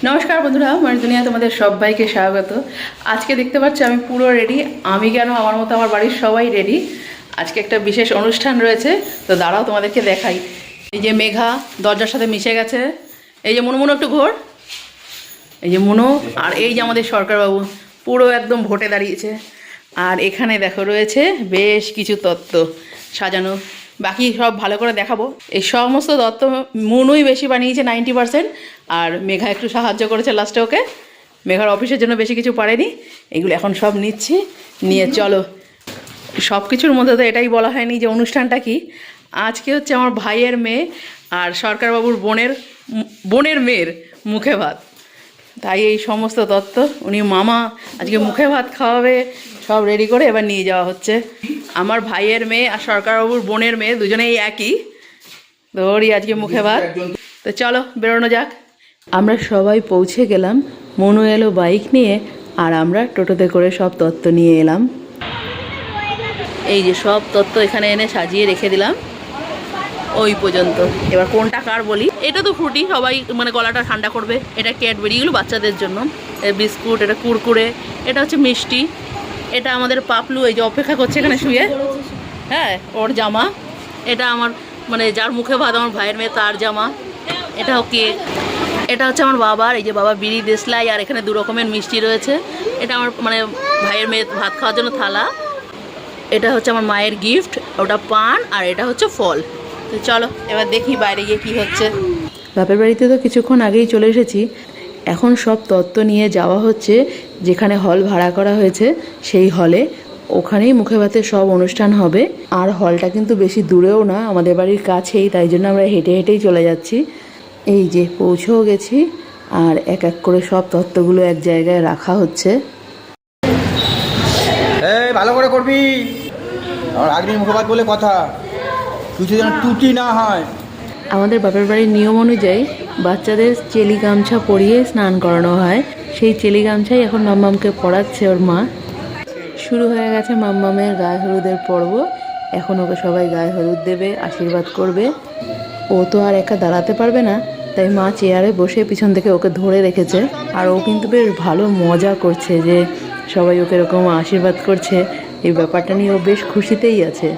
নমস্কার বন্ধুরা, মনের দুনিয়া তোমাদের সবাইকে স্বাগত। আজকে দেখতে পাচ্ছি আমি পুরো রেডি। আমি কেন, আমার মতো আমার বাড়ির সবাই রেডি। আজকে একটা বিশেষ অনুষ্ঠান রয়েছে, তো দাঁড়াও তোমাদেরকে দেখাই। এই যে মেঘা দরজার সাথে মিশে গেছে, এই যে মনু একটু ঘোর, এই যে মনু, আর এই যে আমাদের সরকারবাবু পুরো একদম ভোটে দাঁড়িয়েছে। আর এখানে দেখো রয়েছে বেশ কিছু তত্ত্ব সাজানো, বাকি সব ভালো করে দেখাবো। এই সমস্ত তত্ত্ব মনুই বেশি বানিয়েছে 90%, আর মেঘা একটু সাহায্য করেছে লাস্টে ওকে। মেঘার অফিসের জন্য বেশি কিছু পারেনি। এগুলো এখন সব নিচ্ছি, নিয়ে চলো। সব কিছুর মধ্যে তো এটাই বলা হয়নি যে অনুষ্ঠানটা কি। আজকে হচ্ছে আমার ভাইয়ের মেয়ে আর সরকারবাবুর বোনের মেয়ের মুখে ভাত, তাই এই সমস্ত তত্ত্ব উনি মামা আজকে মুখে ভাত খাওয়াবে, সব রেডি করে এবার নিয়ে যাওয়া হচ্ছে। আমার ভাইয়ের মেয়ে আর সরকারবাবুর বোনের মেয়ে দুজনেই একই, তো ওরই আজকে মুখে ভাত। তো চলো বেরোনো যাক। আমরা সবাই পৌঁছে গেলাম। মনু এলো বাইক নিয়ে, আর আমরা টোটোতে করে সব তত্ত্ব নিয়ে এলাম। এই যে সব তত্ত্ব এখানে এনে সাজিয়ে রেখে দিলাম ওই পর্যন্ত। এবার কোনটা কার বলি। এটা তো ফ্রুটি, সবাই মানে গলাটা ঠান্ডা করবে। এটা ক্যাডবেরি, এগুলো বাচ্চাদের জন্য। বিস্কুট, এটা কুরকুরে, এটা হচ্ছে মিষ্টি, এটা আমাদের পাপলু এই যে অপেক্ষা করছে এখানে শুয়ে, হ্যাঁ ওর জামা। এটা আমার মানে যার মুখে ভাত আমার ভাইয়ের মেয়ে তার জামা। এটা কেক, এটা হচ্ছে আমার বাবার, এই যে বাবা বিড়ি দেশলাই, আর এখানে 2 রকমের মিষ্টি রয়েছে। এটা আমার মানে ভাইয়ের মেয়ে ভাত খাওয়ার জন্য থালা। এটা হচ্ছে আমার মায়ের গিফট, ওটা পান, আর এটা হচ্ছে ফল। তো চলো এবার দেখি বাইরে গিয়ে কি হচ্ছে। বাপের বাড়িতে তো কিছুক্ষণ আগেই চলে এসেছি। এখন সব তত্ত্ব নিয়ে যাওয়া হচ্ছে যেখানে হল ভাড়া করা হয়েছে সেই হলে। ওখানেই মুখে ভাতের সব অনুষ্ঠান হবে। আর হলটা কিন্তু বেশি দূরেও না, আমাদের বাড়ির কাছেই, তাই জন্য আমরা হেঁটে হেঁটেই চলে যাচ্ছি। এই যে পৌঁছেও গেছি, আর এক এক করে সব তত্ত্বগুলো এক জায়গায় রাখা হচ্ছে। এই ভালো করে করবি, আর আগ্নি মুখপাত বলে কথা, কিছু যেন ত্রুটি না হয়। আমাদের বাপের বাড়ির নিয়ম অনুযায়ী বাচ্চাদের চেলি গামছা পরিয়ে স্নান করানো হয়। সেই চেলি গামছাই এখন মাম্মামকে পরাচ্ছে ওর মা। শুরু হয়ে গেছে মাম্মামের গায়ে হলুদের পর্ব। এখন ওকে সবাই গায়ে হলুদ দেবে, আশীর্বাদ করবে। ও তো আর একা দাঁড়াতে পারবে না, তাই মা চেয়ারে বসে পিছন থেকে ওকে ধরে রেখেছে। আর ও কিন্তু বেশ ভালো মজা করছে যে সবাই ওকে এরকম আশীর্বাদ করছে। এই ব্যাপারটা নিয়ে ও বেশ খুশিতেই আছে।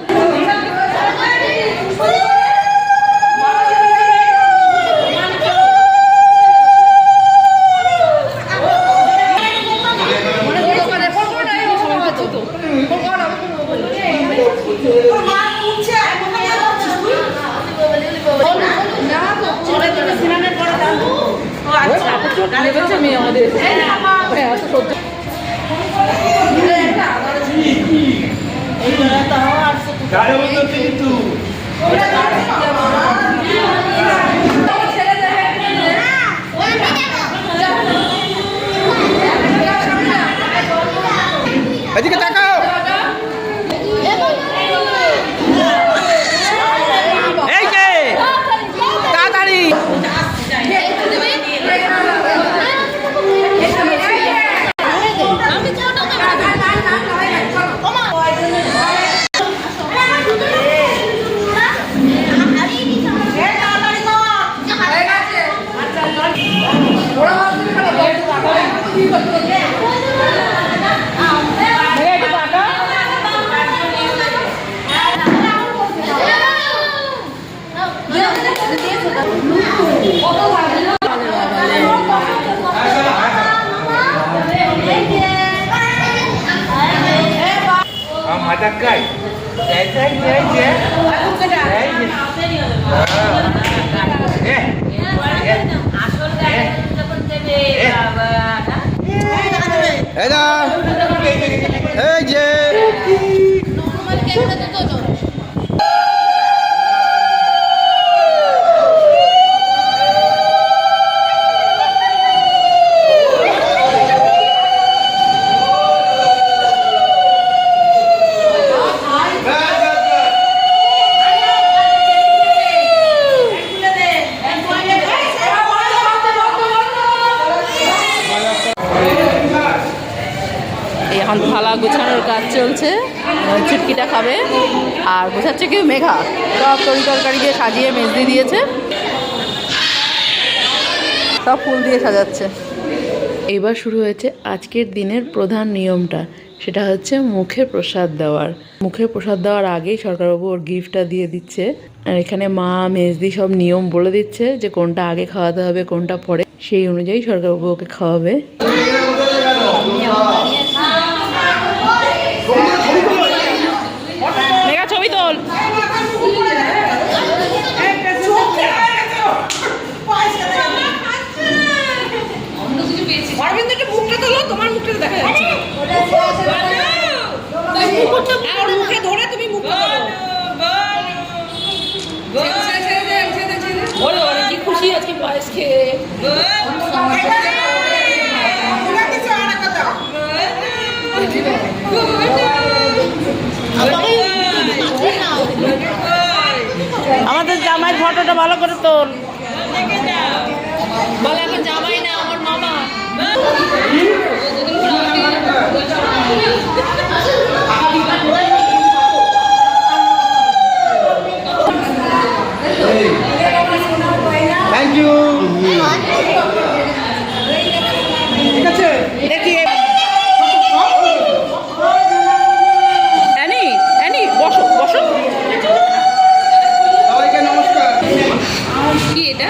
এদিকে তাকাও। এই যে তাড়াতাড়ি মাটাকাই এই যে এখন থালা গোছানোর কাজ চলছে। চুটকিটা খাবে, আর গোছাচ্ছে কি মেঘা। সব তরি তরকারি দিয়ে সাজিয়ে মেজদি দিয়েছে। সব ফুল দিয়ে সাজাচ্ছে। এবার শুরু হয়েছে আজকের দিনের প্রধান নিয়মটা, সেটা হচ্ছে মুখে প্রসাদ দেওয়ার। মুখে প্রসাদ দেওয়ার আগেই সরকারবাবু ওর গিফটটা দিয়ে দিচ্ছে। আর এখানে মা মেজদি সব নিয়ম বলে দিচ্ছে যে কোনটা আগে খাওয়াতে হবে কোনটা পরে, সেই অনুযায়ী সরকারবাবু ওকে খাওয়াবে। ছবি তোল। মুখটা তোলো, তোমার মুখটা দেখা যাচ্ছে। মুখে ধরে তুমি মুখটা তোলো। কি খুশি আজকে পায়েস খেয়ে। আমাদের জামাইয়ের ফটোটা ভালো করে তোল। বলে এখন জামাই না, আমার মামা। Thank you. ঠিক আছে, দেখি অ্যানি, অ্যানি বসো বসো। সবাইকে নমস্কার। কি এটা?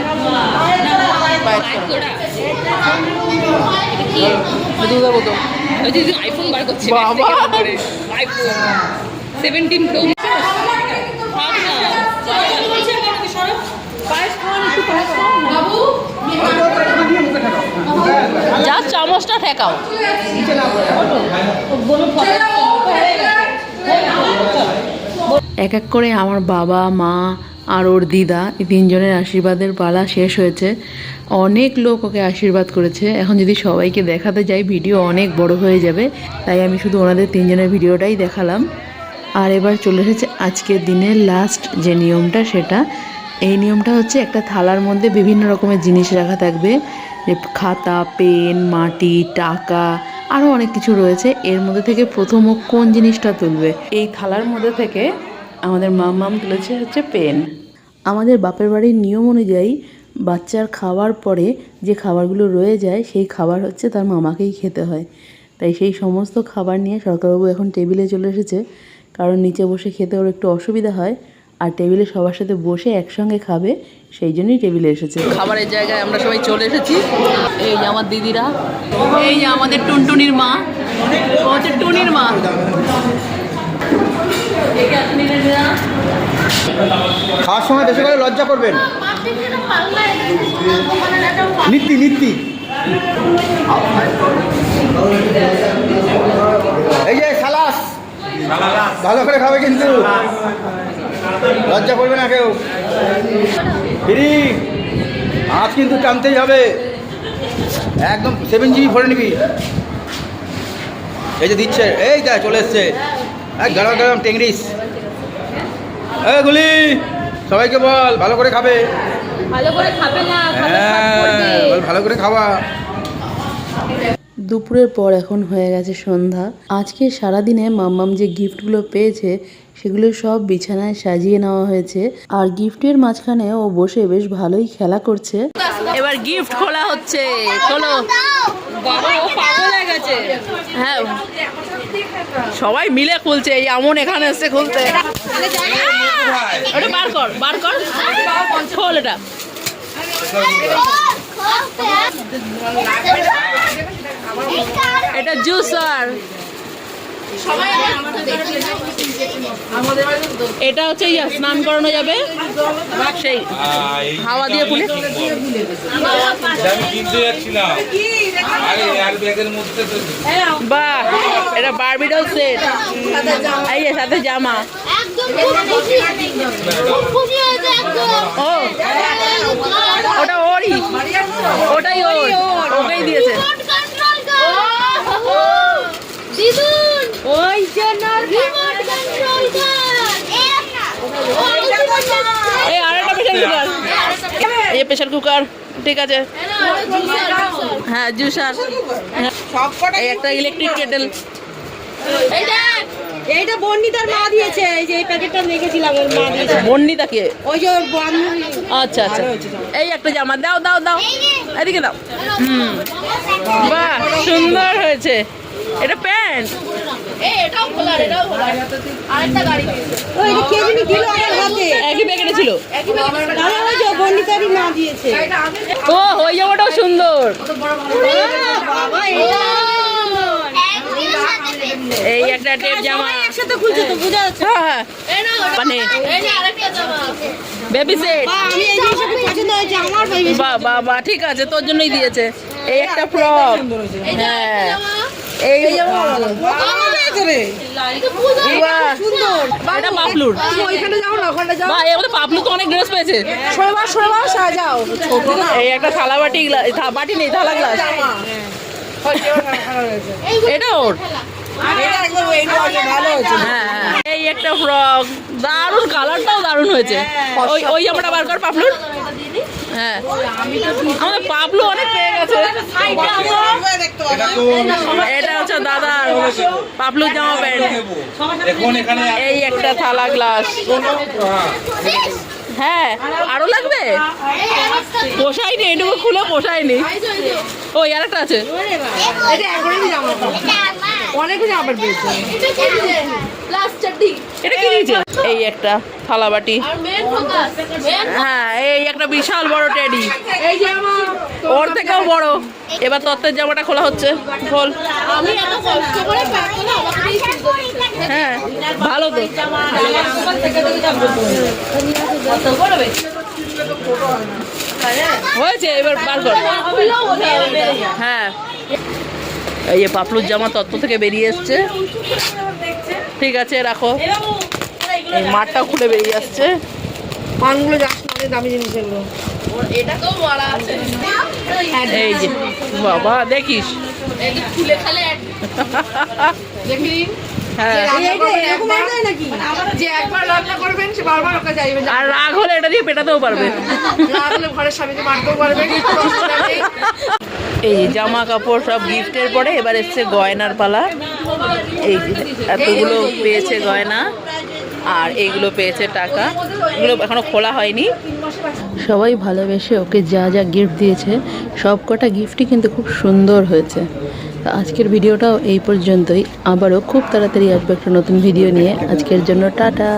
আইফোন বার করছে, আইফোন 17 প্রো। যা চামচটা ঠেকাও। এক এক করে আমার বাবা, মা আর ওর দিদা, এই তিনজনের আশীর্বাদের পালা শেষ হয়েছে। অনেক লোক ওকে আশীর্বাদ করেছে। এখন যদি সবাইকে দেখাতে যাই ভিডিও অনেক বড় হয়ে যাবে, তাই আমি শুধু ওনাদের তিনজনের ভিডিওটাই দেখালাম। আর এবার চলে এসেছে আজকের দিনের লাস্ট যে নিয়মটা, সেটা এই নিয়মটা হচ্ছে একটা থালার মধ্যে বিভিন্ন রকমের জিনিস রাখা থাকবে, যে খাতা, পেন, মাটি, টাকা, আরও অনেক কিছু রয়েছে। এর মধ্যে থেকে প্রথম ও কোন জিনিসটা তুলবে। এই থালার মধ্যে থেকে আমাদের মাম তুলেছে হচ্ছে পেন। আমাদের বাপের বাড়ির নিয়ম অনুযায়ী বাচ্চার খাওয়ার পরে যে খাবারগুলো রয়ে যায় সেই খাবার হচ্ছে তার মামাকেই খেতে হয়। তাই সেই সমস্ত খাবার নিয়ে সরকারবাবু এখন টেবিলে চলে এসেছে, কারণ নিচে বসে খেতে ওর একটু অসুবিধা হয়, আর টেবিলে সবার সাথে বসে একসঙ্গে খাবে, সেই জন্যই টেবিলে এসেছে। খাবারের জায়গায় আমরা সবাই চলে এসেছি। এই যে আমার দিদিরা, এই যে আমাদের টুনটুনির মা, ও হচ্ছে টুনির মা। খাওয়ার সময় বেশি করে লজ্জা করবেন। নীতি নীতি। এই যে সালাস ভালো করে খাবে, কিন্তু লজ্জা করবে না কেউ। ফিরি আজ কিন্তু টানতেই হবে, একদম 7 GB ভরে নিবি। এই যে দিচ্ছে, এই দেখ চলে এসছে গরম গরম টেংরিস। এই গুলি সবাইকে বল ভালো করে খাবে। ভালো করে খাবে না, হ্যাঁ ভালো করে খাওয়া। দুপুরের পর এখন হয়ে গেছে সন্ধ্যা। আজকে সারাদিনে মাম্মাম যে গিফটগুলো পেয়েছে সেগুলো সব বিছানায় সাজিয়ে নেওয়া হয়েছে, আর গিফটের মাঝখানে ও বসে বেশ ভালোই খেলা করছে। এবার গিফট খোলা হচ্ছে। খোলো। বাবা ও পাগল হয়ে গেছে। হ্যাঁ সবাই মিলে খুলছে। এই আমন এখানে এসে খুলতে। ওটা বার কর, বার কর, খোল এটা। এটা জুসার। এটা হচ্ছে স্নান করানো যাবে, সেই হাওয়া দিয়ে খুলে। বাহ, এটা বারবিডল সেট, এই সাথে জামা। ও ওটা ওরই, ওটাই ওর, ওকেই দিয়েছে। ওই জন্য রিমোট কন্ট্রোল এই আরেকটা প্রেসার কুকার, এই প্রেসার কুকার, ঠিক আছে। হ্যাঁ জুসার, এই একটা ইলেকট্রিক কেটেল। এইটা বর্ণিতার মা দিয়েছে, এই যে এই প্যাকেটটা রেখেছিলাম ওর মা দিয়েছে। বর্ণিতাকে ওই যে ওর বান্ধবী। আচ্ছা আচ্ছা, এই একটা জামা দাও দাও দাও, এদিকে দাও। বাহ সুন্দর হয়েছে, এটা প্যান্ট। ও এটা কে জানি দিল আমার হাতে। একই প্যাকেটে ছিল। দাদা ওই যে বর্ণিতারই মা দিয়েছে। ও ওই জামাটাও সুন্দর। বাবা এটা এই একটা টেপ জামা। একসাথে খুলছে তো বোঝা যাচ্ছে। হ্যাঁ মানে বেবি সেট। বা আমি এই জিনিসটা খুব পছন্দ হয়েছে আমার বেবি। বাহ বাহ বাহ, ঠিক আছে, তোর জন্যই দিয়েছে। এই একটা ফ্রক। হ্যাঁ এই বাহ, এটা পাপলুর। ওইখানে যাও না, ওখানে যাও। বাহ, এর মধ্যে পাপলু তো অনেক ড্রেস পেয়েছে। সরবা সাজাও ছোট না। এই একটা থালা বাটি, বাটি নেই, থালা গ্লাস। এটা ওর। এটা একদম এই নয় ভালো হয়েছে। হ্যাঁ এই একটা ফ্রক, দারুণ, কালারটাও দারুণ হয়েছে। ওই ওই জামাটা বার কর পাপলুর। হ্যাঁ আমাদের পাপলু অনেক পেয়ে গেছে। এটা হচ্ছে দাদার পাপলুর জামা প্যান্ট। এই একটা থালা গ্লাস। হ্যাঁ আরো লাগবে, পোষায়নি, এটুকু খুলে পোষায়নি। ওই আর একটা আছে। এটা একবারই জামা। অনেক জামা পেয়েছে। এটা কি দিয়েছে? এই একটা থালা বাটি। হ্যাঁ এই একটা বিশাল বড় টেডি, এই জামা ওর থেকেও বড়। এবার তত্ত্বের জামাটা খোলা হচ্ছে, খোল। আমি এত কষ্ট করে পারবো না, আমাকেই শুনতে হচ্ছে। হ্যাঁ ভালো তো। হয়েছে, এবার বার কর। হ্যাঁ এই যে পাপলুর জামা তত্ত্ব থেকে বেরিয়ে এসছে। ঠিক আছে রাখো। এই মাঠটা খুলে বেরিয়ে আসছে। পানগুলো যাস না, অনেক দামি জিনিস এগুলো। এই যে বাবা দেখিস। হ্যাঁ এরকম হয় নাকি? যে একবার রান্না করবেন সে বারবার ওকে চাইবে, আর রাগ হলে এটা দিয়ে পেটাতেও পারবে। রাখলে ঘরের স্বামীকে মারতেও পারবে। এই যে জামা কাপড় সব গিফটের পরে এবার এসছে গয়নার পালা। এই যে এতগুলো পেয়েছে গয়না, আর এইগুলো পেয়েছে টাকা। এগুলো এখনো খোলা হয়নি। সবাই ভালোবেসে ওকে যা যা গিফট দিয়েছে সব কটা গিফটই কিন্তু খুব সুন্দর হয়েছে। তো আজকের ভিডিওটাও এই পর্যন্তই। আবারও খুব তাড়াতাড়ি আসবে একটা নতুন ভিডিও নিয়ে। আজকের জন্য টাটা।